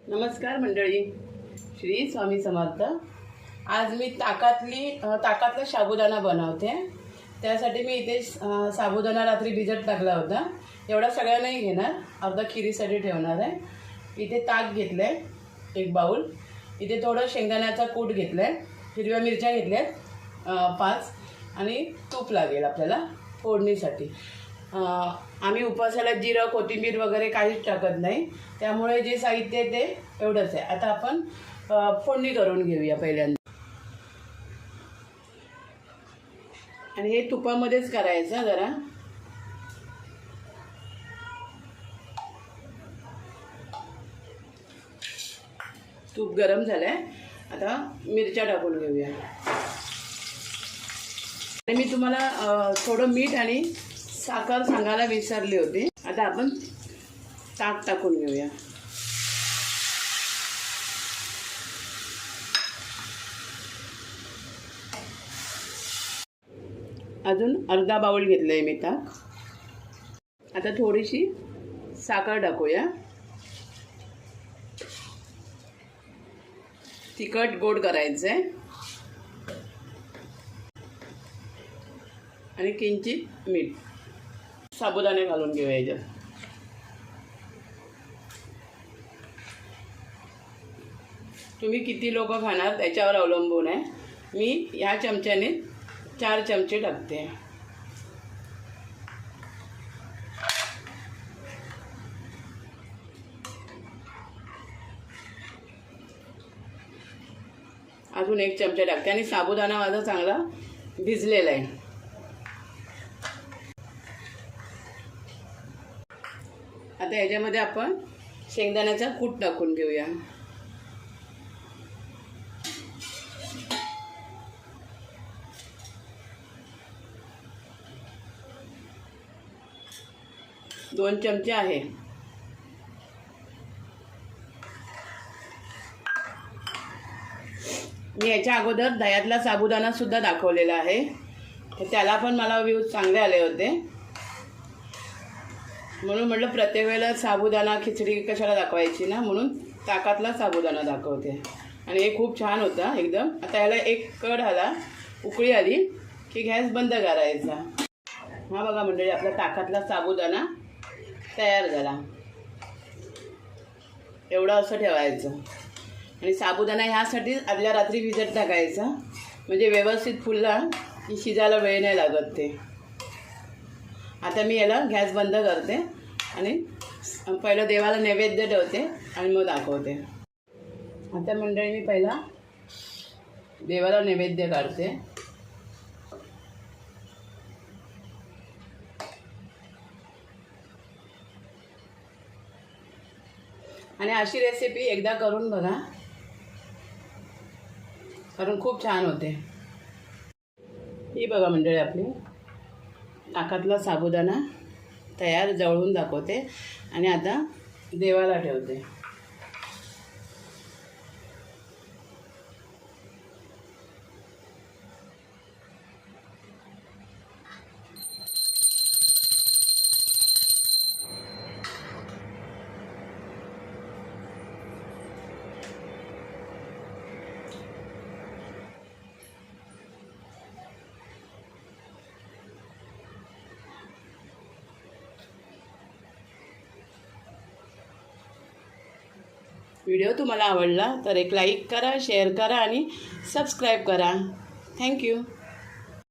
नमस्कार मंडळी, श्री स्वामी समर्थ। आज मी ताकातला साबुदाणा बनवते। त्यासाठी मी इथे साबुदाणा रात्री भिजत टाकला होता। एवढा सगळा नाही घेणार, अर्धा खिरीसाठी ठेवणार आहे। इथे ताक घेतलंय एक बाउल, इथे थोडं शेंगदाण्याचा कूट घेतलाय, हिरव्या मिरच्या घेतल्यात 5 आणि तूप लागेल आपल्याला फोडणीसाठी। आम्ही उपवासाला जिरं कोथिंबीर वगैरे काहीच टाकत नाही, त्यामुळे जे साहित्य आहे ते एवढंच आहे। आता आपण फोडणी करून घेऊया पहिल्यांदा। आणि हे तुपामध्येच करायचं। जरा तूप गरम झालंय, आता मिरच्या टाकून घेऊया। आणि मी तुम्हाला थोडं मीठ आणि साखर सांगायला विसरले होते। आता आपण ताक टाकून घेऊया। अजून अर्धा बाउल घेतलंय मी ताक। आता थोडीशी साखर टाकूया। तिखट गोड करायचंय आणि किंचित मीठ। साबुदाणे घालून घेऊया याच्यात। तुम्ही किती लोक खाणार त्याच्यावर अवलंबून आहे। मी या चमच्याने 4 चमचे टाकते। अजून 1 चमचा टाकते आणि साबुदाणा माझा चांगला भिजलेला आहे। आता याच्यामध्ये आपण शेंगदाण्याचा कूट टाकून घेऊया। दोन चमचे आहे। मी याच्या अगोदर दह्यातला साबुदाणा सुद्धा दाखवलेला आहे, तर त्याला पण मला व्ह्यूज चांगले आले होते। म्हणून म्हटलं प्रत्येक वेळेला साबुदाणा खिचडी कशाला दाखवायची ना, म्हणून ताकातला साबुदाणा दाखवते। आणि हे खूप छान होता एकदम। आता याला एक कड आला, उकळी आली की गॅस बंद करायचा। हा बघा मंडळी, आपला ताकातला साबुदाणा तयार झाला। एवढं असं ठेवायचं आणि साबुदाणा ह्यासाठी आदल्या रात्री भिजत टाकायचा, म्हणजे व्यवस्थित फुलला की शिजायला वेळ नाही लागत ते। आता मी याला गॅस बंद करते आणि पहिलं देवाला नैवेद्य ठेवते आणि मग दाखवते। आता मंडळी मी पहिला देवाला नैवेद्य काढते। आणि अशी रेसिपी एकदा करून बघा, कारण खूप छान होते। ही बघा मंडळी, आपली ताकातला साबुदाणा तयार, जवळून दाखवते आणि आता देवाला ठेवते। व्हिडिओ तुम्हाला आवडला तर एक लाईक करा, शेअर करा आणि सबस्क्राईब करा। थँक्यू।